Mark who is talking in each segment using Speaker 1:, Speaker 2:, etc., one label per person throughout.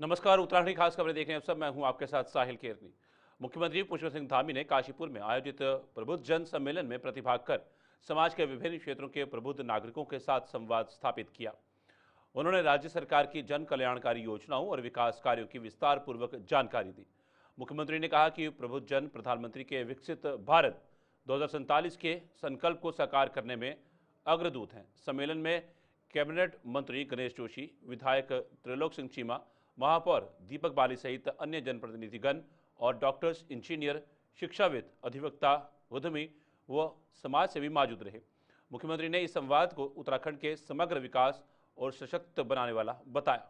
Speaker 1: नमस्कार। उत्तराखंड की खास खबरें देख रहे हैं सब। मैं हूं आपके साथ साहिल केरनी। मुख्यमंत्री पुष्कर सिंह धामी ने काशीपुर में आयोजित प्रबुद्ध जन सम्मेलन में प्रतिभाग कर समाज के विभिन्न क्षेत्रों के प्रबुद्ध नागरिकों के साथ संवाद स्थापित किया। उन्होंने राज्य सरकार की जन कल्याणकारी योजनाओं और विकास कार्यों की विस्तार पूर्वक जानकारी दी। मुख्यमंत्री ने कहा कि प्रबुद्ध जन प्रधानमंत्री के विकसित भारत 2047 के संकल्प को साकार करने में अग्रदूत हैं। सम्मेलन में कैबिनेट मंत्री गणेश जोशी, विधायक त्रिलोक सिंह चीमा, महापौर दीपक बाली सहित अन्य जनप्रतिनिधिगण और डॉक्टर्स, इंजीनियर, शिक्षाविद, अधिवक्ता, उद्यमी व समाज सेवी मौजूद रहे। मुख्यमंत्री ने इस संवाद को उत्तराखंड के समग्र विकास और सशक्त बनाने वाला बताया।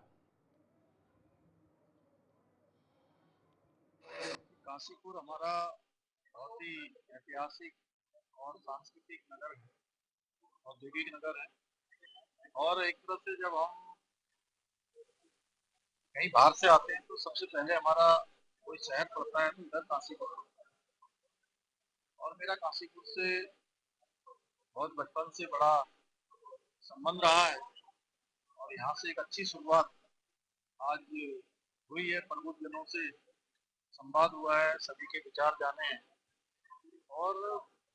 Speaker 2: काशीपुर हमारा बहुत ही ऐतिहासिक और सांस्कृतिक नगर है, औद्योगिक नगर है। और एक तरफ से जब हम कहीं बाहर से आते हैं तो सबसे पहले हमारा कोई शहर पड़ता है तो इधर काशीपुर पड़ता है। और मेरा काशीपुर से बहुत बचपन से बड़ा संबंध रहा है और यहाँ से एक अच्छी शुरुआत आज हुई है। प्रबुद्ध जनों से संवाद हुआ है, सभी के विचार जाने हैं और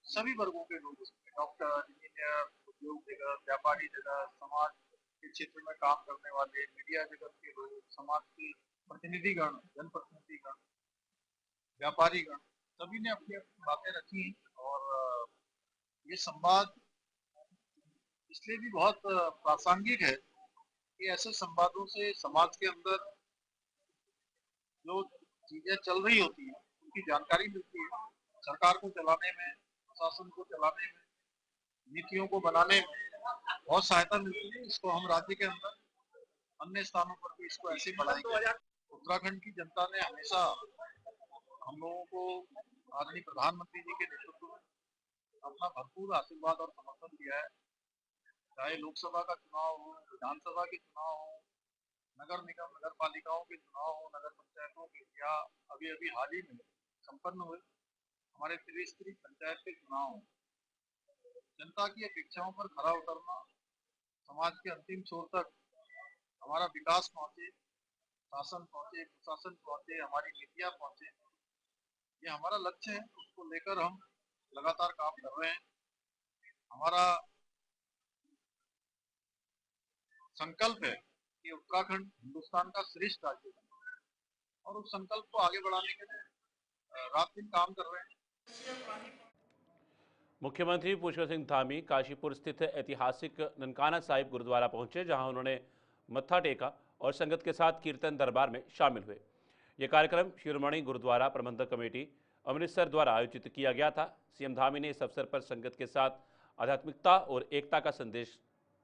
Speaker 2: सभी वर्गों के लोग उसमें डॉक्टर, इंजीनियर, उद्योग जगत, व्यापारी जगत, समाज के क्षेत्र में काम करने वाले, मीडिया जगत के लोग, समाज के प्रतिनिधिगण, जनप्रतिनिधिगण, व्यापारीगण, सभी ने अपनी अपनी बातें रखी। और ये संवाद इसलिए भी बहुत प्रासंगिक है कि ऐसे संवादों से समाज के अंदर जो चीजें चल रही होती हैं उनकी जानकारी मिलती है। सरकार को चलाने में, प्रशासन को चलाने में, नीतियों को बनाने में बहुत सहायता मिलती है। इसको हम राज्य के अंदर अन्य स्थानों पर भी इसको ऐसे बढ़ाएंगे। उत्तराखंड की जनता ने हमेशा हम लोगों को आदरणीय प्रधानमंत्री जी के नेतृत्व में अपना भरपूर आशीर्वाद और समर्थन दिया है। चाहे लोकसभा का चुनाव हो, विधानसभा के चुनाव हो, नगर निगम, नगर पालिकाओं के चुनाव हो, नगर पंचायतों के, या अभी अभी हाल ही में संपन्न हुए हमारे त्रिस्तरीय पंचायत के चुनाव हो, जनता की अपेक्षाओं पर खरा उतरना, समाज के अंतिम छोर तक हमारा विकास पहुंचे, शासन पहुंचे, प्रशासन पहुंचे, हमारी नीतियां पहुंचे, ये हमारा लक्ष्य है। उसको लेकर हम लगातार काम कर रहे हैं। हमारा संकल्प है कि उत्तराखंड हिंदुस्तान का श्रेष्ठ राज्य बने और उस संकल्प को आगे बढ़ाने के लिए रात दिन काम कर रहे हैं।
Speaker 1: मुख्यमंत्री पुष्कर सिंह धामी काशीपुर स्थित ऐतिहासिक ननकाना साहिब गुरुद्वारा पहुंचे, जहां उन्होंने मत्था टेका और संगत के साथ कीर्तन दरबार में शामिल हुए। यह कार्यक्रम शिरोमणि गुरुद्वारा प्रबंधक कमेटी अमृतसर द्वारा आयोजित किया गया था। सीएम धामी ने इस अवसर पर संगत के साथ आध्यात्मिकता और एकता का संदेश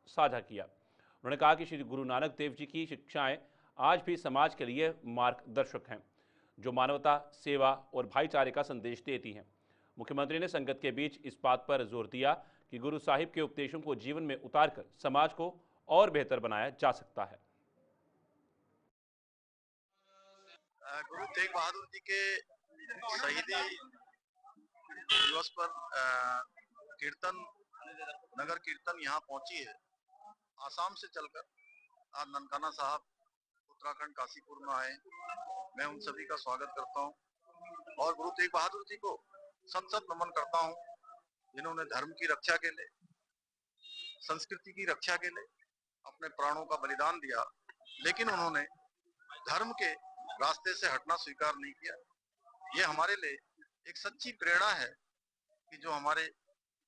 Speaker 1: साझा किया। उन्होंने कहा कि श्री गुरु नानक देव जी की शिक्षाएं आज भी समाज के लिए मार्गदर्शक हैं, जो मानवता, सेवा और भाईचारे का संदेश देती हैं। मुख्यमंत्री ने संगत के बीच इस बात पर जोर दिया कि गुरु साहिब के उपदेशों को जीवन में उतारकर समाज को और बेहतर बनाया जा सकता है।
Speaker 2: गुरु तेग बहादुर जी के शहीदी दिवस पर कीर्तन, नगर कीर्तन यहाँ पहुंची है। आसाम से चलकर आज ननकाना साहब उत्तराखंड काशीपुर में आए। मैं उन सभी का स्वागत करता हूं और गुरु तेग बहादुर जी को सत सत नमन करता हूं, जिन्होंने धर्म की रक्षा के लिए, संस्कृति की रक्षा के लिए अपने प्राणों का बलिदान दिया, लेकिन उन्होंने धर्म के रास्ते से हटना स्वीकार नहीं किया। ये हमारे लिए एक सच्ची प्रेरणा है कि जो हमारे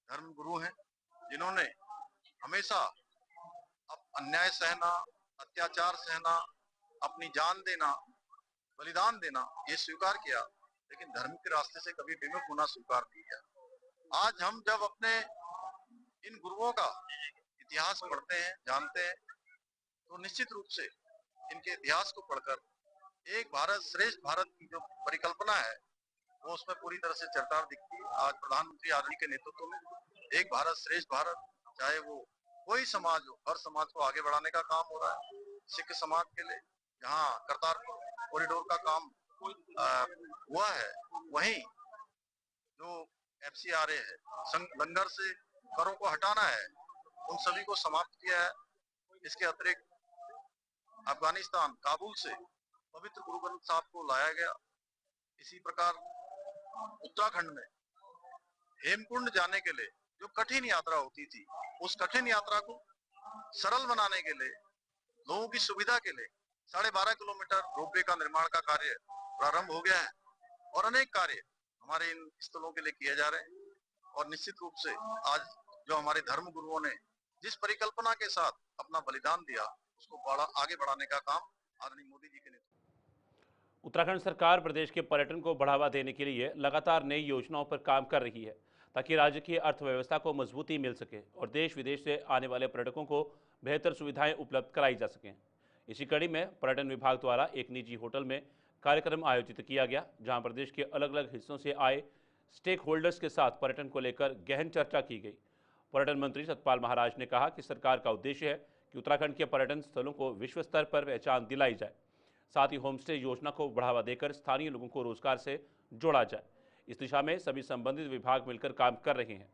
Speaker 2: धर्म गुरु हैं, जिन्होंने हमेशा अन्याय सहना, अत्याचार सहना, अपनी जान देना, बलिदान देना ये स्वीकार किया, लेकिन धर्म के रास्ते से कभी विमुख होना स्वीकार नहीं किया। आज हम जब अपने इन गुरुओं का इतिहास पढ़ते हैं, जानते हैं, तो निश्चित रूप से इनके इतिहास को पढ़कर एक भारत श्रेष्ठ भारत की जो परिकल्पना है वो उसमें पूरी तरह से चरतार दिखती है। आज प्रधानमंत्री आदरणीय के नेतृत्व में एक भारत श्रेष्ठ भारत, चाहे वो कोई समाज हो, हर समाज को आगे बढ़ाने का काम हो रहा है। सिख समाज के लिए जहाँ करतारपुर कॉरिडोर का काम हुआ है, वहीं जो FCRA है, लंगर से करों को हटाना है, उन सभी को समाप्त किया है। इसके अतिरिक्त अफगानिस्तान काबुल से पवित्र गुरु ग्रंथ साहब को लाया गया। इसी प्रकार उत्तराखंड में हेमकुंड जाने के लिए जो कठिन यात्रा होती थी, उस कठिन यात्रा को सरल बनाने के लिए, लोगों की सुविधा के लिए 12.5 किलोमीटर रोपवे का निर्माण का कार्य प्रारंभ हो गया है और अनेक कार्य हमारे इन स्थलों के लिए किए जा रहे हैं। और निश्चित रूप से आज जो हमारे धर्म गुरुओं ने जिस परिकल्पना के साथ अपना बलिदान दिया, उसको आगे बढ़ाने का काम आदरणीय मोदी जी के नेतृत्व।
Speaker 1: उत्तराखंड सरकार प्रदेश के पर्यटन को बढ़ावा देने के लिए लगातार नई योजनाओं पर काम कर रही है ताकि राज्य की अर्थव्यवस्था को मजबूती मिल सके और देश विदेश से आने वाले पर्यटकों को बेहतर सुविधाएं उपलब्ध कराई जा सकें। इसी कड़ी में पर्यटन विभाग द्वारा एक निजी होटल में कार्यक्रम आयोजित किया गया, जहां प्रदेश के अलग अलग हिस्सों से आए स्टेक होल्डर्स के साथ पर्यटन को लेकर गहन चर्चा की गई। पर्यटन मंत्री सतपाल महाराज ने कहा कि सरकार का उद्देश्य है कि उत्तराखंड के पर्यटन स्थलों को विश्व स्तर पर पहचान दिलाई जाए। साथ ही होमस्टे योजना को बढ़ावा देकर स्थानीय लोगों को रोजगार से जोड़ा जाए। इस दिशा में सभी संबंधित विभाग मिलकर काम कर रहे हैं।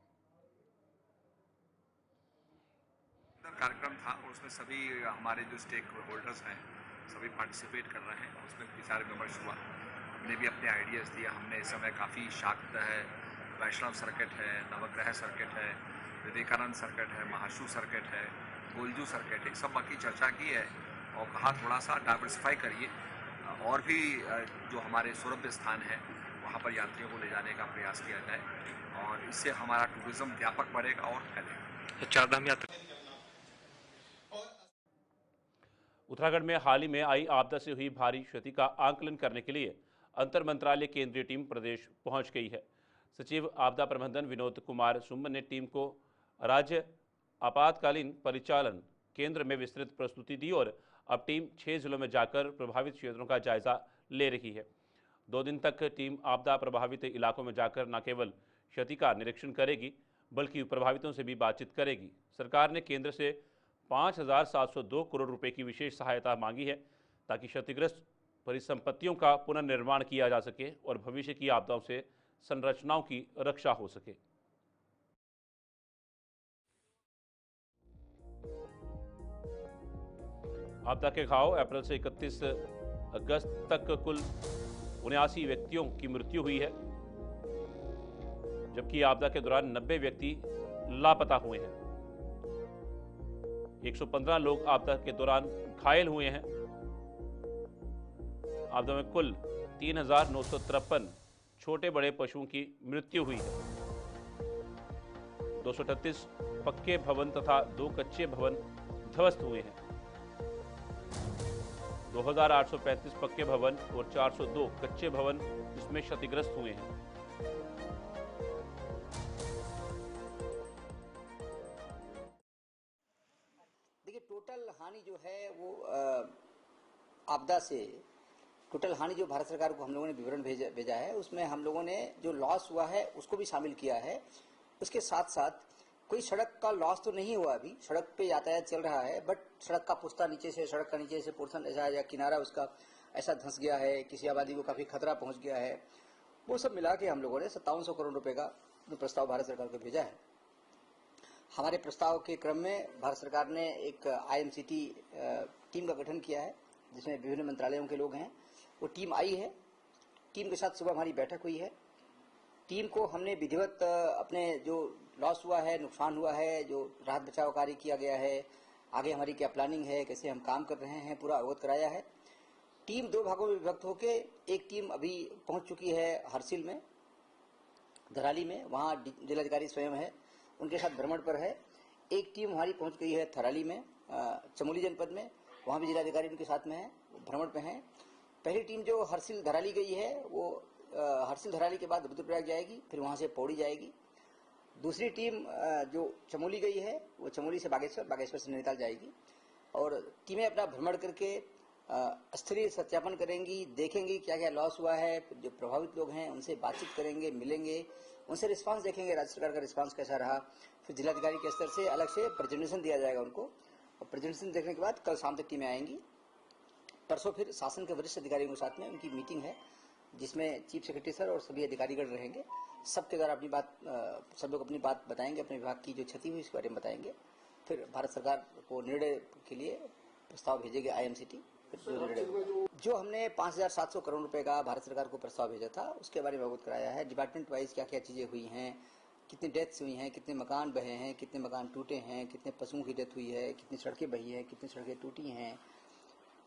Speaker 3: कार्यक्रम था, उसमें सभी हमारे जो स्टेक होल्डर्स हैं सभी पार्टिसिपेट कर रहे हैं। उसमें विचार विमर्श हुआ, हमने भी अपने आइडियाज़ दिए। हमने इस समय काफ़ी शाक्त है, वैष्णव सर्किट है, नवग्रह सर्किट है, विवेकानंद सर्किट है, महाशु सर्किट है, गोलजू सर्किट है, सब बाकी चर्चा की है और कहा थोड़ा सा डाइवर्सिफाई करिए और भी जो हमारे सुरभ्य स्थान है वहाँ पर यात्रियों को ले जाने का प्रयास किया जाए और इससे हमारा टूरिज्म व्यापक बढ़ेगा और फैलेगा।
Speaker 4: चारधाम यात्रा
Speaker 1: उत्तराखंड में हाल ही में आई आपदा से हुई भारी क्षति का आंकलन करने के लिए अंतर मंत्रालय केंद्रीय टीम प्रदेश पहुंच गई है। सचिव आपदा प्रबंधन विनोद कुमार सुमन ने टीम को राज्य आपातकालीन परिचालन केंद्र में विस्तृत प्रस्तुति दी और अब टीम 6 जिलों में जाकर प्रभावित क्षेत्रों का जायजा ले रही है। 2 दिन तक टीम आपदा प्रभावित इलाकों में जाकर न केवल क्षति का निरीक्षण करेगी बल्कि प्रभावितों से भी बातचीत करेगी। सरकार ने केंद्र से 5,702 करोड़ रुपए की विशेष सहायता मांगी है ताकि क्षतिग्रस्त परिसंपत्तियों का पुनर्निर्माण किया जा सके और भविष्य की आपदाओं से संरचनाओं की रक्षा हो सके। आपदा के घाव अप्रैल से 31 अगस्त तक कुल 79 व्यक्तियों की मृत्यु हुई है, जबकि आपदा के दौरान 90 व्यक्ति लापता हुए हैं। 115 लोग आपदा के दौरान घायल हुए हैं। आपदा में कुल 3,953 छोटे बड़े पशुओं की मृत्यु हुई है। 238 पक्के भवन तथा 2 कच्चे भवन ध्वस्त हुए हैं। 2,835 पक्के भवन और 402 कच्चे भवन इसमें क्षतिग्रस्त हुए हैं।
Speaker 5: देखिए, टोटल हानि जो है वो आपदा से टोटल हानि जो भारत सरकार को हम लोगों ने विवरण भेजा है, उसमें हम लोगों ने जो लॉस हुआ है उसको भी शामिल किया है। उसके साथ साथ कोई सड़क का लॉस तो नहीं हुआ, अभी सड़क पे यातायात चल रहा है, बट सड़क का पुस्ता नीचे से, सड़क का नीचे से पोर्शन ऐसा या किनारा उसका ऐसा धंस गया है, किसी आबादी को काफी खतरा पहुंच गया है। वो सब मिला के हम लोगों ने 5700 करोड़ रुपए का प्रस्ताव भारत सरकार को भेजा है। हमारे प्रस्ताव के क्रम में भारत सरकार ने एक IMCT टीम का गठन किया है, जिसमें विभिन्न मंत्रालयों के लोग हैं। वो टीम आई है, टीम के साथ सुबह हमारी बैठक हुई है। टीम को हमने विधिवत अपने जो लॉस हुआ है, नुकसान हुआ है, जो राहत बचाव कार्य किया गया है, आगे हमारी क्या प्लानिंग है, कैसे हम काम कर रहे हैं, पूरा अवगत कराया है। टीम 2 भागों में विभक्त होके एक टीम अभी पहुंच चुकी है हरसिल में, धराली में, वहाँ जिलाधिकारी स्वयं है, उनके साथ भ्रमण पर है। एक टीम हमारी पहुंच गई है थराली में, चमोली जनपद में, वहाँ भी जिलाधिकारी उनके साथ में है, भ्रमण पे हैं। पहली टीम जो हरसिल धराली गई है वो हरसिल धराली के बाद रुद्रप्रयाग जाएगी, फिर वहाँ से पौड़ी जाएगी। दूसरी टीम जो चमोली गई है वो चमोली से बागेश्वर, बागेश्वर से नैनीताल जाएगी। और टीमें अपना भ्रमण करके स्थलीय सत्यापन करेंगी, देखेंगी क्या क्या लॉस हुआ है, जो प्रभावित लोग हैं उनसे बातचीत करेंगे, मिलेंगे, उनसे रिस्पांस देखेंगे, राज्य सरकार का रिस्पांस कैसा रहा। फिर जिलाधिकारी के स्तर से अलग से प्रेजेंटेशन दिया जाएगा उनको, और प्रेजेंटेशन देखने के बाद कल शाम तक टीमें आएंगी। परसों फिर शासन के वरिष्ठ अधिकारियों के साथ में उनकी मीटिंग है, जिसमें चीफ सेक्रेटरी सर और सभी अधिकारीगण रहेंगे। सबके द्वारा अपनी बात, सब लोग अपनी बात बताएंगे, अपने विभाग की जो क्षति हुई इसके बारे में बताएंगे। फिर भारत सरकार को निर्णय के लिए प्रस्ताव भेजेंगे IMCT, फिर जो निर्णय जो हमने 5,700 करोड़ रुपए का भारत सरकार को प्रस्ताव भेजा था उसके बारे में अवगत कराया है। डिपार्टमेंट वाइज क्या क्या चीज़ें हुई हैं, कितनी डेथ्स हुई हैं, कितने मकान बहे हैं, कितने मकान टूटे हैं, कितने पशुओं की डेथ हुई है, कितनी सड़कें बही हैं, कितनी सड़कें टूटी हैं,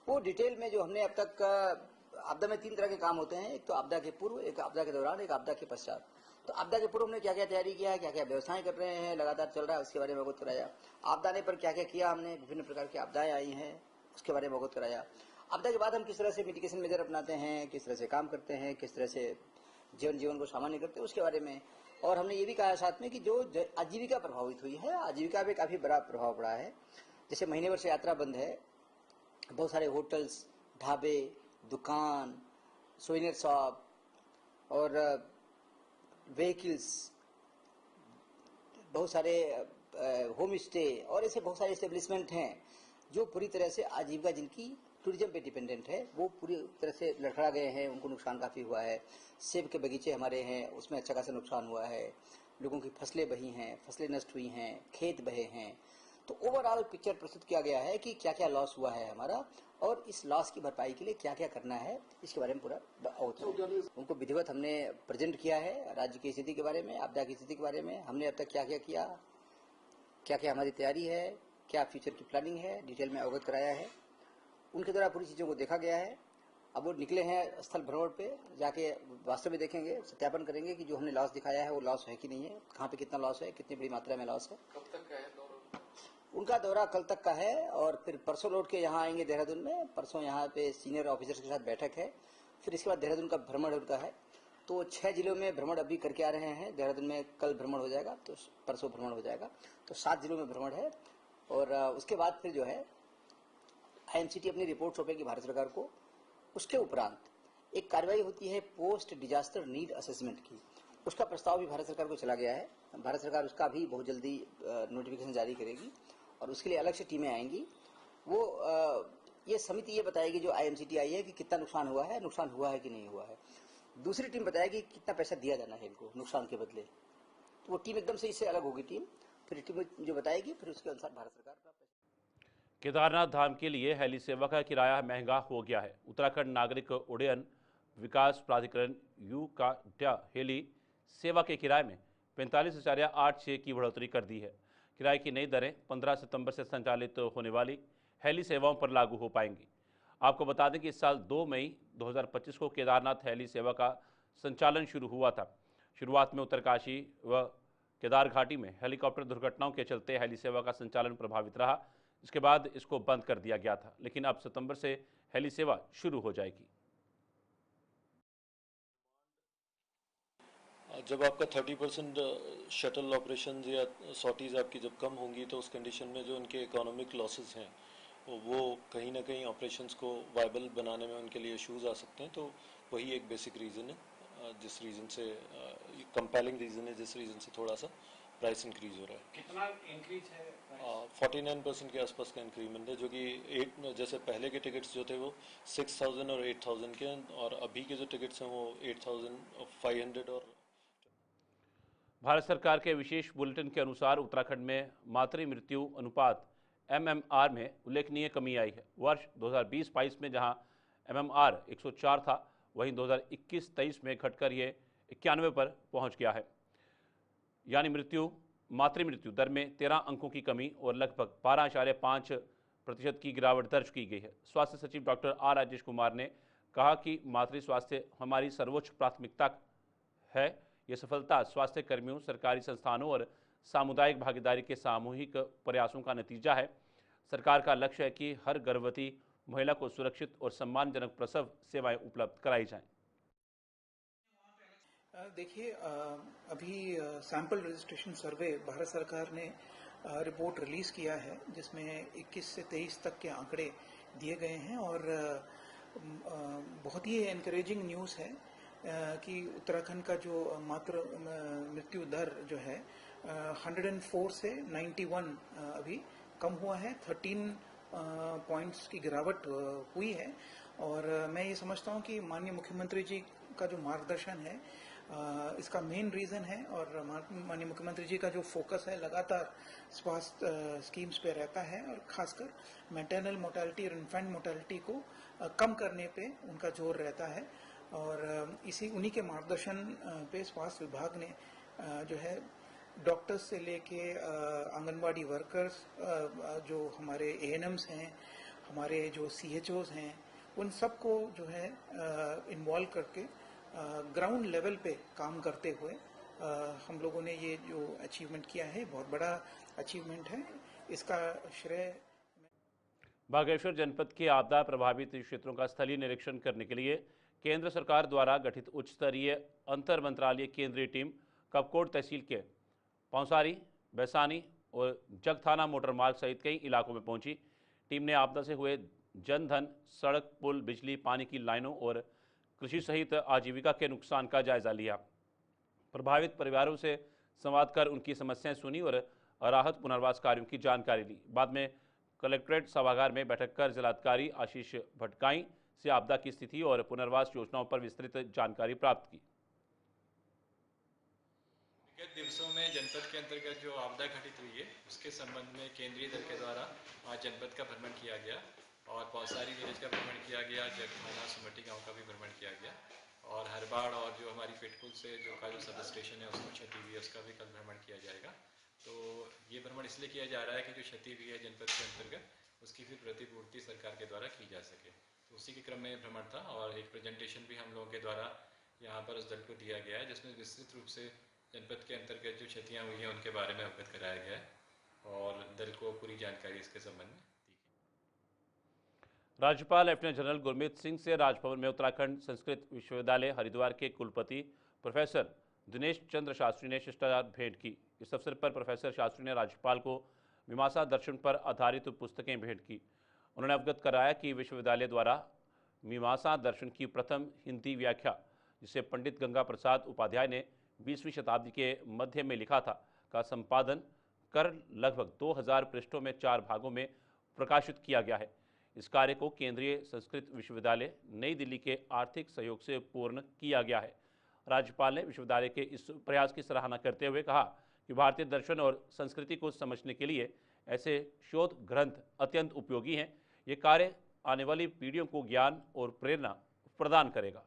Speaker 5: वो डिटेल में जो हमने अब तक आपदा में 3 तरह के काम होते हैं, एक तो आपदा के पूर्व, एक आपदा के दौरान, एक आपदा के पश्चात। तो आपदा के पूर्व हमने क्या क्या तैयारी किया है, क्या क्या व्यवस्थाएं कर रहे हैं, लगातार चल रहा है, उसके बारे में अवगत कराया। आपदा आने पर क्या क्या किया हमने, विभिन्न प्रकार की आपदाएं आई हैं उसके बारे में अवगत कराया। आपदा के बाद हम किस तरह से मिटिगेशन मेजर अपनाते हैं, किस तरह से काम करते हैं, किस तरह से जीवन को सामान्य करते हैं उसके बारे में। और हमने ये भी कहा साथ में कि जो आजीविका प्रभावित हुई है, आजीविका पे काफी बड़ा प्रभाव पड़ा है। जैसे महीने भर से यात्रा बंद है, बहुत सारे होटल्स, ढाबे, दुकान, सोवेनियर शॉप और व्हीकल्स, बहुत सारे होम स्टे और ऐसे बहुत सारे एस्टेब्लिशमेंट हैं जो पूरी तरह से आजीविका जिनकी टूरिज्म पे डिपेंडेंट है, वो पूरी तरह से लड़खड़ा गए हैं, उनको नुकसान काफ़ी हुआ है। सेब के बगीचे हमारे हैं, उसमें अच्छा खासा नुकसान हुआ है, लोगों की फसलें बही हैं, फसलें नष्ट हुई हैं, खेत बहे हैं। तो ओवरऑल पिक्चर प्रस्तुत किया गया है कि क्या क्या लॉस हुआ है हमारा और इस लॉस की भरपाई के लिए क्या क्या करना है, इसके बारे में पूरा उनको विधिवत हमने प्रेजेंट किया है। राज्य की स्थिति के बारे में, आपदा की स्थिति के बारे में, हमने अब तक क्या क्या किया, क्या क्या हमारी तैयारी है, क्या फ्यूचर की प्लानिंग है, डिटेल में अवगत कराया है। उनके द्वारा पूरी चीज़ों को देखा गया है। अब वो निकले हैं स्थल भ्रमण पे, जाके वास्तव में देखेंगे, सत्यापन करेंगे कि जो हमने लॉस दिखाया है वो लॉस है कि नहीं है, कहाँ पे कितना लॉस है, कितनी बड़ी मात्रा में लॉस है।
Speaker 4: कब तक का है दौरा?
Speaker 5: उनका दौरा कल तक का है और फिर परसों लौट के यहाँ आएंगे देहरादून में। परसों यहाँ पे सीनियर ऑफिसर्स के साथ बैठक है, फिर इसके बाद देहरादून का भ्रमण उनका है। तो 6 जिलों में भ्रमण अभी करके आ रहे हैं। देहरादून में कल भ्रमण हो जाएगा, तो परसों भ्रमण हो जाएगा, तो 7 जिलों में भ्रमण है। और उसके बाद फिर जो है IMCT अपनी रिपोर्ट सौंपेगी भारत सरकार को। उसके उपरांत एक कार्रवाई होती है पोस्ट डिजास्टर नीड असेसमेंट की, उसका प्रस्ताव भी भारत सरकार को चला गया है। भारत सरकार उसका भी बहुत जल्दी नोटिफिकेशन जारी करेगी और उसके लिए अलग से टीमें आएंगी। वो ये समिति ये बताएगी जो IMCT आई है कि कितना नुकसान हुआ है कि नहीं हुआ है। दूसरी टीम बताएगी कितना पैसा दिया जाना है इनको नुकसान के बदले। तो वो टीम एकदम से इससे अलग होगी टीम, फिर टीम जो बताएगी फिर उसके अनुसार भारत सरकार का।
Speaker 1: केदारनाथ धाम के लिए हेली सेवा का किराया महंगा हो गया है। उत्तराखंड नागरिक उड्डयन विकास प्राधिकरण UCADA हेली सेवा के किराए में 45,886 की बढ़ोतरी कर दी है। किराए की नई दरें 15 सितंबर से संचालित होने वाली हेली सेवाओं पर लागू हो पाएंगी। आपको बता दें कि इस साल 2 मई 2025 को केदारनाथ हेली सेवा का संचालन शुरू हुआ था। शुरुआत में उत्तरकाशी व केदार घाटी में हेलीकॉप्टर दुर्घटनाओं के चलते हेली सेवा का संचालन प्रभावित रहा। इसके बाद इसको बंद कर दिया गया था, लेकिन अब सितंबर से हेली सेवा शुरू हो जाएगी।
Speaker 6: जब आपका 30% शटल ऑपरेशंस या सॉर्टीज़ आपकी जब कम होंगी तो उस कंडीशन में जो उनके इकोनॉमिक लॉसेस हैं वो कहीं ना कहीं ऑपरेशंस को वायबल बनाने में उनके लिए इश्यूज आ सकते हैं। तो वही एक बेसिक रीज़न है, जिस रीज़न से कंपेलिंग रीज़न है, जिस रीज़न से थोड़ा सा प्राइस इंक्रीज हो रहा है।
Speaker 4: कितना इंक्रीज है?
Speaker 6: 49% के आसपास का इंक्रीमेंट है, जो कि जैसे पहले के टिकट्स जो थे वो 6,000 और 8,000 के, और अभी के जो टिकट्स हैं वो 8,500 और।
Speaker 1: भारत सरकार के विशेष बुलेटिन के अनुसार उत्तराखंड में मातृ मृत्यु अनुपात MMR में उल्लेखनीय कमी आई है। वर्ष 2020-22 में जहां MMR 104 था, वहीं 2021-23 में घटकर ये 91 पर पहुंच गया है। यानी मातृ मृत्यु दर में 13 अंकों की कमी और लगभग 12.5% की गिरावट दर्ज की गई है। स्वास्थ्य सचिव डॉक्टर R राजेश कुमार ने कहा कि मातृ स्वास्थ्य हमारी सर्वोच्च प्राथमिकता है। ये सफलता स्वास्थ्य कर्मियों, सरकारी संस्थानों और सामुदायिक भागीदारी के सामूहिक प्रयासों का नतीजा है। सरकार का लक्ष्य है कि हर गर्भवती महिला को सुरक्षित और सम्मानजनक प्रसव सेवाएं उपलब्ध कराई जाएं।
Speaker 7: देखिए, अभी सैंपल रजिस्ट्रेशन सर्वे भारत सरकार ने रिपोर्ट रिलीज किया है, जिसमें 21 से 23 तक के आंकड़े दिए गए हैं और बहुत ही एनकरेजिंग न्यूज़ है कि उत्तराखंड का जो मातृ मृत्यु दर जो है 104 से 91 अभी कम हुआ है। 13 पॉइंट्स की गिरावट हुई है और मैं ये समझता हूँ कि माननीय मुख्यमंत्री जी का जो मार्गदर्शन है इसका मेन रीजन है और माननीय मुख्यमंत्री जी का जो फोकस है लगातार स्वास्थ्य स्कीम्स पे रहता है और खासकर मैटरनल मोर्टेलिटी और इन्फेंट मोर्टेलिटी को कम करने पे उनका जोर रहता है और इसी उन्हीं के मार्गदर्शन पे स्वास्थ्य विभाग ने जो है डॉक्टर्स से लेके आंगनवाड़ी वर्कर्स, जो हमारे एएनएम्स हैं, हमारे जो सीएचओज हैं, उन सबको जो है इन्वॉल्व करके ग्राउंड लेवल पे काम करते हुए हम लोगों ने ये जो अचीवमेंट किया है बहुत बड़ा अचीवमेंट है। इसका श्रेय
Speaker 1: बागेश्वर जनपद के आपदा प्रभावित क्षेत्रों का स्थलीय निरीक्षण करने के लिए केंद्र सरकार द्वारा गठित उच्च स्तरीय अंतर मंत्रालय केंद्रीय टीम कपकोट तहसील के पौंसारी, बैसानी और जगथाना मोटर मार्ग सहित कई इलाकों में पहुंची। टीम ने आपदा से हुए जनधन, सड़क, पुल, बिजली, पानी की लाइनों और कृषि सहित आजीविका के नुकसान का जायजा लिया। प्रभावित परिवारों से संवाद कर उनकी समस्याएं सुनी और राहत पुनर्वास कार्यों की जानकारी ली। बाद में कलेक्ट्रेट सभागार में बैठक कर जिलाधिकारी आशीष भटकाई से आपदा की स्थिति और पुनर्वास योजनाओं पर विस्तृत जानकारी प्राप्त की।
Speaker 4: विगत दिवसों में जनपद के अंतर्गत जो आपदा घटित हुई है उसके संबंध में केंद्रीय दल के द्वारा आज जनपद का भ्रमण किया गया और पौसारी विलेज का भ्रमण किया गया, जगथाना सुमटी गांव का भी भ्रमण किया गया और हरबाड़ और जो हमारी पेटकुल से जो सब स्टेशन है उसको क्षति हुई है उसका भी कल भ्रमण किया जाएगा। तो ये भ्रमण इसलिए किया जा रहा है कि जो क्षति हुई है जनपद के अंतर्गत उसकी फिर प्रतिपूर्ति सरकार के द्वारा की जा सके। तो उसी के क्रम में भ्रमण था और एक प्रेजेंटेशन भी हम लोगों के द्वारा यहाँ पर उस दल को दिया गया है जिसमें विस्तृत रूप से जनपद के अंतर्गत जो क्षतियाँ हुई हैं उनके बारे में अवगत कराया गया है और दल को पूरी जानकारी इसके संबंध में दी गई।
Speaker 1: राज्यपाल लेफ्टिनेंट जनरल गुरमीत सिंह से राजभवन में उत्तराखंड संस्कृत विश्वविद्यालय हरिद्वार के कुलपति प्रोफेसर दिनेश चंद्र शास्त्री ने शिष्टाचार भेंट की। इस अवसर पर प्रोफेसर शास्त्री ने राज्यपाल को मीमांसा दर्शन पर आधारित पुस्तकें भेंट की। उन्होंने अवगत कराया कि विश्वविद्यालय द्वारा मीमांसा दर्शन की प्रथम हिंदी व्याख्या, जिसे पंडित गंगा प्रसाद उपाध्याय ने 20वीं शताब्दी के मध्य में लिखा था, का संपादन कर लगभग 2000 पृष्ठों में 4 भागों में प्रकाशित किया गया है। इस कार्य को केंद्रीय संस्कृत विश्वविद्यालय नई दिल्ली के आर्थिक सहयोग से पूर्ण किया गया है। राज्यपाल ने विश्वविद्यालय के इस प्रयास की सराहना करते हुए कहा कि भारतीय दर्शन और संस्कृति को समझने के लिए ऐसे शोध ग्रंथ अत्यंत उपयोगी हैं। ये कार्य आने वाली पीढ़ियों को ज्ञान और प्रेरणा प्रदान करेगा।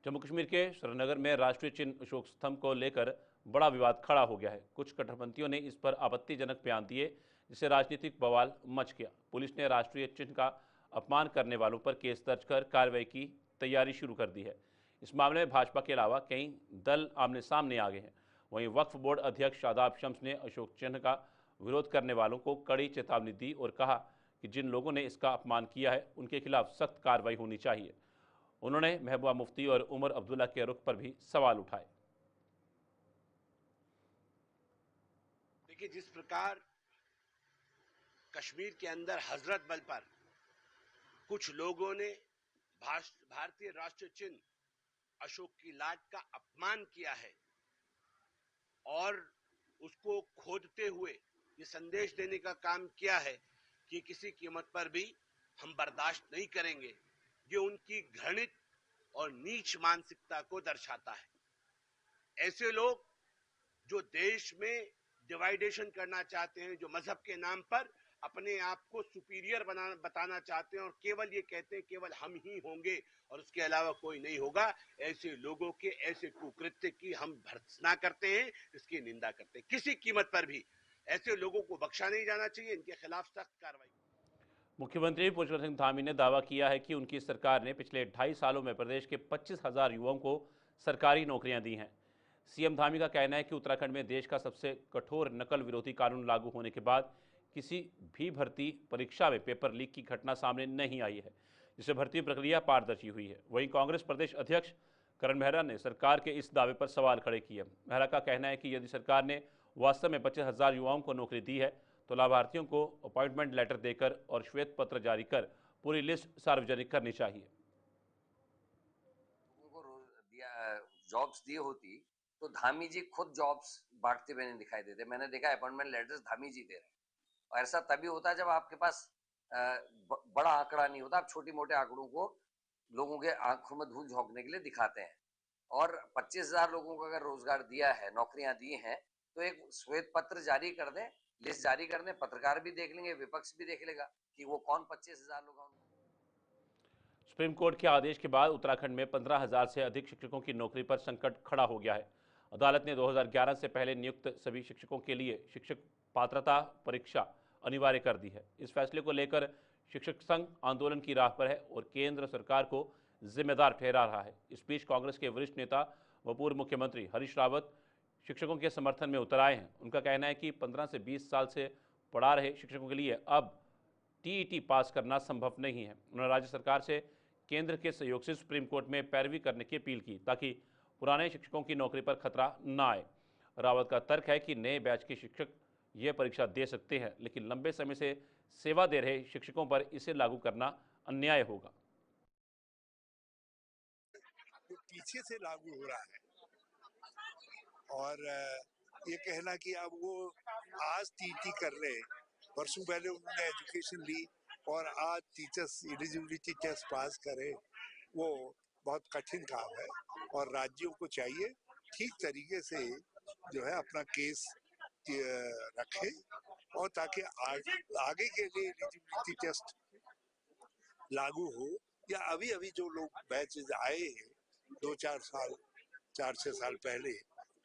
Speaker 1: जम्मू कश्मीर के श्रीनगर में राष्ट्रीय चिन्ह अशोक स्तंभ को लेकर बड़ा विवाद खड़ा हो गया है। कुछ कट्टरपंथियों ने इस पर आपत्तिजनक बयान दिए, जिससे राजनीतिक बवाल मच गया। पुलिस ने राष्ट्रीय चिन्ह का अपमान करने वालों पर केस दर्ज कर कार्रवाई की तैयारी शुरू कर दी है। इस मामले में भाजपा के अलावा कई दल आमने सामने आ गए हैं। वहीं वक्फ बोर्ड अध्यक्ष शादाब शम्स ने अशोक चिन्ह का विरोध करने वालों को कड़ी चेतावनी दी और कहा कि जिन लोगों ने इसका अपमान किया है उनके खिलाफ सख्त कार्रवाई होनी चाहिए। उन्होंने महबूबा मुफ्ती और उमर अब्दुल्ला के रुख पर भी सवाल उठाए।
Speaker 8: देखिए, जिस प्रकार कश्मीर के अंदर हजरत बल पर कुछ लोगों ने भारतीय राष्ट्रीय चिन्ह अशोक की लाट का अपमान किया है और उसको खोदते हुए ये संदेश देने का काम किया है कि किसी कीमत पर भी हम बर्दाश्त नहीं करेंगे, ये उनकी घृणित और नीच मानसिकता को दर्शाता है। ऐसे लोग जो देश में डिवाइडेशन करना चाहते हैं, जो मजहब के नाम पर अपने आप को सुपीरियर बताना चाहते हैं और केवल ये कहते हैं केवल हम ही होंगे और उसके अलावा कोई नहीं होगा, ऐसे लोगों के ऐसे कुकृत्य की हम भर्त्सना करते हैं, इसकी निंदा करते हैं। किसी कीमत पर भी ऐसे लोगों को बख्शा नहीं जाना चाहिए, इनके खिलाफ सख्त कार्रवाई।
Speaker 1: मुख्यमंत्री पुष्कर सिंह धामी ने दावा किया है कि उनकी सरकार ने पिछले 2.5 सालों में प्रदेश के 25,000 युवाओं को सरकारी नौकरियां दी हैं। सीएम धामी का कहना है कि उत्तराखंड में देश का सबसे कठोर नकल विरोधी कानून लागू होने के बाद किसी भी भर्ती परीक्षा में पेपर लीक की घटना सामने नहीं आई है, जिससे भर्ती प्रक्रिया पारदर्शी हुई है। वहीं कांग्रेस प्रदेश अध्यक्ष करण मेहरा ने सरकार के इस दावे पर सवाल खड़े किए। मेहरा का कहना है कि यदि सरकार ने वास्तव में 25,000 युवाओं को नौकरी दी है तो लाभार्थियों को अपॉइंटमेंट लेटर देकर और श्वेत पत्र जारी कर पूरी लिस्ट सार्वजनिक करनी चाहिए।
Speaker 9: लोगों को जॉब्स दी होती तो धामी जी खुद जॉब्स बांटते हुए नहीं दिखाई देते। मैंने देखा अपॉइंटमेंट लेटर्स धामी जी दे रहे हैं और ऐसा तभी होता है जब आपके पास बड़ा आंकड़ा नहीं होता। आप छोटे मोटे आंकड़ों को लोगों के आंखों में धूल झोंकने के लिए दिखाते हैं। और 25,000 लोगों को अगर रोजगार दिया है, नौकरियां दी हैं, तो एक श्वेत पत्र जारी कर दें लिस्ट जारी कर दें, पत्रकार भी देख लेंगे, विपक्ष भी देख लेगा कि वो कौन 25,000 लोग हैं।
Speaker 1: सुप्रीम कोर्ट के आदेश के बाद उत्तराखंड में 15,000 से अधिक शिक्षकों की नौकरी पर संकट खड़ा हो गया है। अदालत ने 2011 से पहले नियुक्त सभी शिक्षकों के लिए शिक्षक पात्रता परीक्षा अनिवार्य कर दी है। इस फैसले को लेकर शिक्षक संघ आंदोलन की राह पर है और केंद्र सरकार को जिम्मेदार ठहरा रहा है। इस बीच कांग्रेस के वरिष्ठ नेता व पूर्व मुख्यमंत्री हरीश रावत शिक्षकों के समर्थन में उतर आए हैं। उनका कहना है कि 15 से 20 साल से पढ़ा रहे शिक्षकों के लिए अब टीईटी पास करना संभव नहीं है। उन्होंने राज्य सरकार से केंद्र के सहयोग से सुप्रीम कोर्ट में पैरवी करने की अपील की ताकि पुराने शिक्षकों की नौकरी पर खतरा न आए। रावत का तर्क है कि नए बैच के शिक्षक ये परीक्षा दे सकते हैं, लेकिन लंबे समय से सेवा दे रहे शिक्षकों पर इसे लागू करना अन्याय होगा।
Speaker 10: पीछे से लागू हो रहा है और ये कहना कि अब वो आज टीटी कर रहे, वर्षों पहले उन्होंने एजुकेशन ली और आज टीचर्स एलिजिबिलिटी टेस्ट पास करे, वो बहुत कठिन काम है और राज्यों को चाहिए ठीक तरीके से जो है अपना केस रखे और ताकि आगे के लिए एलिजिबिलिटी टेस्ट लागू हो। या अभी अभी जो लोग बैचेज आए हैं 2-4 साल 4-6 साल पहले,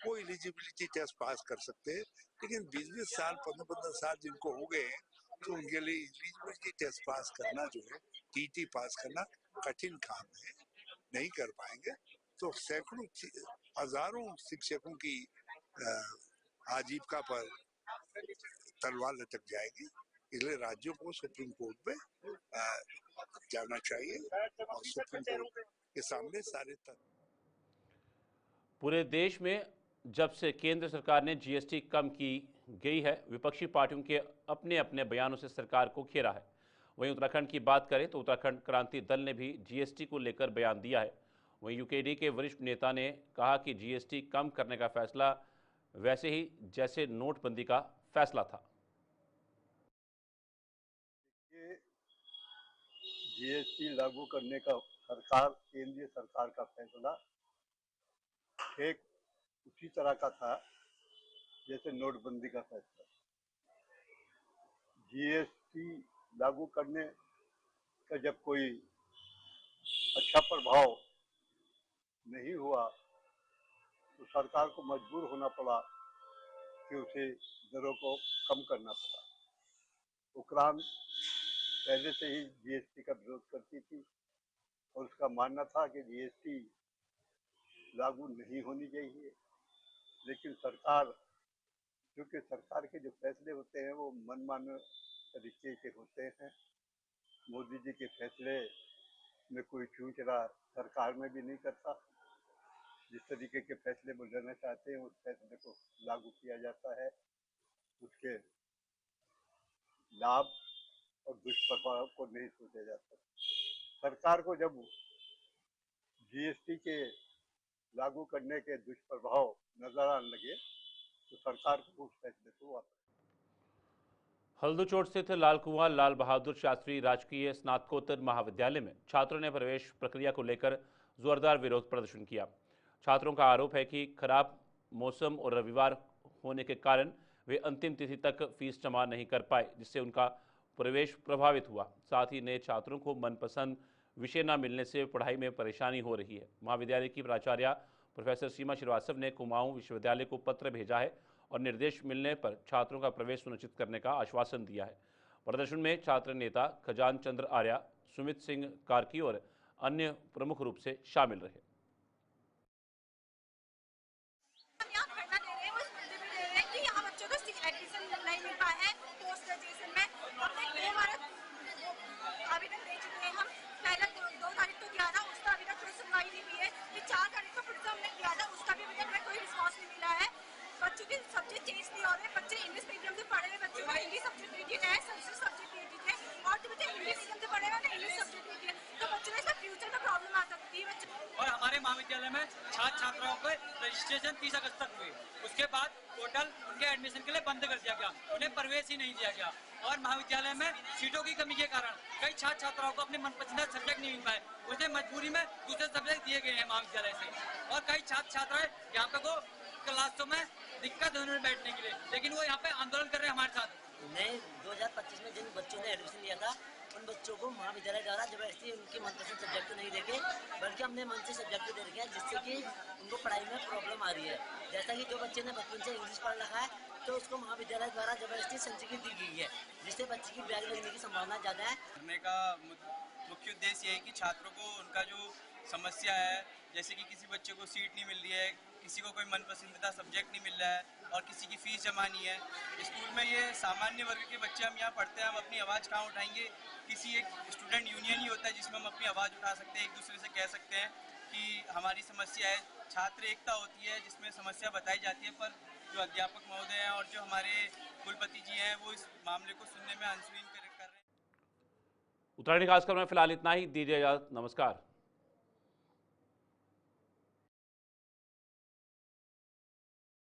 Speaker 10: वो एलिजिबिलिटी टेस्ट पास कर सकते हैं, लेकिन 20-20 साल 15-15 साल जिनको हो गए हैं तो उनके लिए एलिजिबिलिटी टेस्ट पास करना जो है टीटी पास करना कठिन काम है, नहीं कर पाएंगे तो सैकड़ों हजारों शिक्षकों की आजीविका पर तलवार लटक जाएगी। इसलिए राज्यों को सुप्रीम कोर्ट में जाना चाहिए और सुप्रीम कोर्ट के सामने सारे
Speaker 1: पूरे देश में जब से केंद्र सरकार ने जीएसटी कम की गई है, विपक्षी पार्टियों के अपने अपने बयानों से सरकार को घेरा है। वहीं उत्तराखंड की बात करें तो उत्तराखंड क्रांति दल ने भी जीएसटी को लेकर बयान दिया है। वहीं यूकेडी के वरिष्ठ नेता ने कहा कि जीएसटी कम करने का फैसला वैसे ही जैसे नोटबंदी का फैसला था।
Speaker 11: जीएसटी लागू करने का केंद्रीय सरकार का फैसला एक उसी तरह का था जैसे नोटबंदी का फैसला। जीएसटी लागू करने का जब कोई अच्छा प्रभाव नहीं हुआ तो सरकार को मजबूर होना पड़ा कि उसे दरों को कम करना पड़ा। उक्रांद पहले से ही जीएसटी का विरोध करती थी और उसका मानना था कि जीएसटी लागू नहीं होनी चाहिए, लेकिन सरकार, क्योंकि सरकार के जो फैसले होते हैं वो मनमाने तरीके के होते हैं। मोदी जी के फैसले में कोई चूचरा सरकार में भी नहीं करता। जिस तरीके के फैसले वो लेना चाहते हैं उस फैसले को लागू किया जाता है, उसके लाभ और दुष्प्रभाव को नहीं सोचा जाता। सरकार को जब जीएसटी के लागू करने के दुष्प्रभाव नजर आने लगे तो सरकार को उस फैसले को वापस।
Speaker 1: हल्दूचोट स्थित लाल कुआं लाल बहादुर शास्त्री राजकीय स्नातकोत्तर महाविद्यालय में छात्रों ने प्रवेश प्रक्रिया को लेकर जोरदार विरोध प्रदर्शन किया। छात्रों का आरोप है कि खराब मौसम और रविवार होने के कारण वे अंतिम तिथि तक फीस जमा नहीं कर पाए, जिससे उनका प्रवेश प्रभावित हुआ। साथ ही नए छात्रों को मनपसंद विषय न मिलने से पढ़ाई में परेशानी हो रही है। महाविद्यालय की प्राचार्य प्रोफेसर सीमा श्रीवास्तव ने कुमाऊं विश्वविद्यालय को पत्र भेजा है और निर्देश मिलने पर छात्रों का प्रवेश सुनिश्चित करने का आश्वासन दिया है। प्रदर्शन में छात्र नेता खजान चंद्र आर्या, सुमित सिंह कार्की और अन्य प्रमुख रूप से शामिल रहे।
Speaker 12: महाविद्यालय में छात्र छात्राओं के रजिस्ट्रेशन 30 अगस्त तक हुए। उसके बाद पोर्टल उनके एडमिशन के लिए बंद कर दिया गया, उन्हें प्रवेश ही नहीं दिया गया और महाविद्यालय में सीटों की कमी के कारण कई छात्र छात्राओं को अपने मनपसंद सब्जेक्ट नहीं मिल पाए। उसे मजबूरी में दूसरे सब्जेक्ट दिए गए हैं महाविद्यालय से और कई छात्र छात्राएं यहाँ पे को क्लासों में दिक्कत होने में बैठने के लिए, लेकिन वो यहाँ पे आंदोलन कर रहे हैं हमारे साथ।
Speaker 13: नए 2025 में जिन बच्चों ने एडमिशन लिया था उन बच्चों को महाविद्यालय द्वारा जबरदस्ती उनके मनपसंद सब्जेक्ट नहीं देके बल्कि हमने मन से सब्जेक्ट दे रखे हैं, जिससे कि उनको पढ़ाई में प्रॉब्लम आ रही है। जैसा कि जो बच्चे ने बचपन से इंग्लिश पढ़ रखा है तो उसको महाविद्यालय द्वारा जबरदस्ती संस्कृत दी गई है, जिससे बच्चे की बैग लगने की संभावना ज़्यादा है।
Speaker 14: करने का मुख्य उद्देश्य ये है कि छात्रों को उनका जो समस्या है, जैसे कि किसी बच्चे को सीट नहीं मिल रही है, किसी को कोई मनपसंदीदा सब्जेक्ट नहीं मिल रहा है और किसी की फीस जमा नहीं है। स्कूल में ये सामान्य वर्ग के बच्चे हम यहाँ पढ़ते हैं, हम अपनी आवाज़ कहाँ उठाएंगे? किसी एक स्टूडेंट यूनियन ही होता है जिसमें हम अपनी आवाज़ उठा सकते हैं, एक दूसरे से कह सकते हैं कि हमारी समस्या है। छात्र एकता होती है जिसमें समस्या बताई जाती है, पर जो अध्यापक महोदय हैं और जो हमारे कुलपति जी हैं वो इस मामले को सुनने में अनसुनी कर रहे हैं।
Speaker 1: उत्तरायणी खासकर में फिलहाल इतना ही, दीजिए इजाजत, नमस्कार।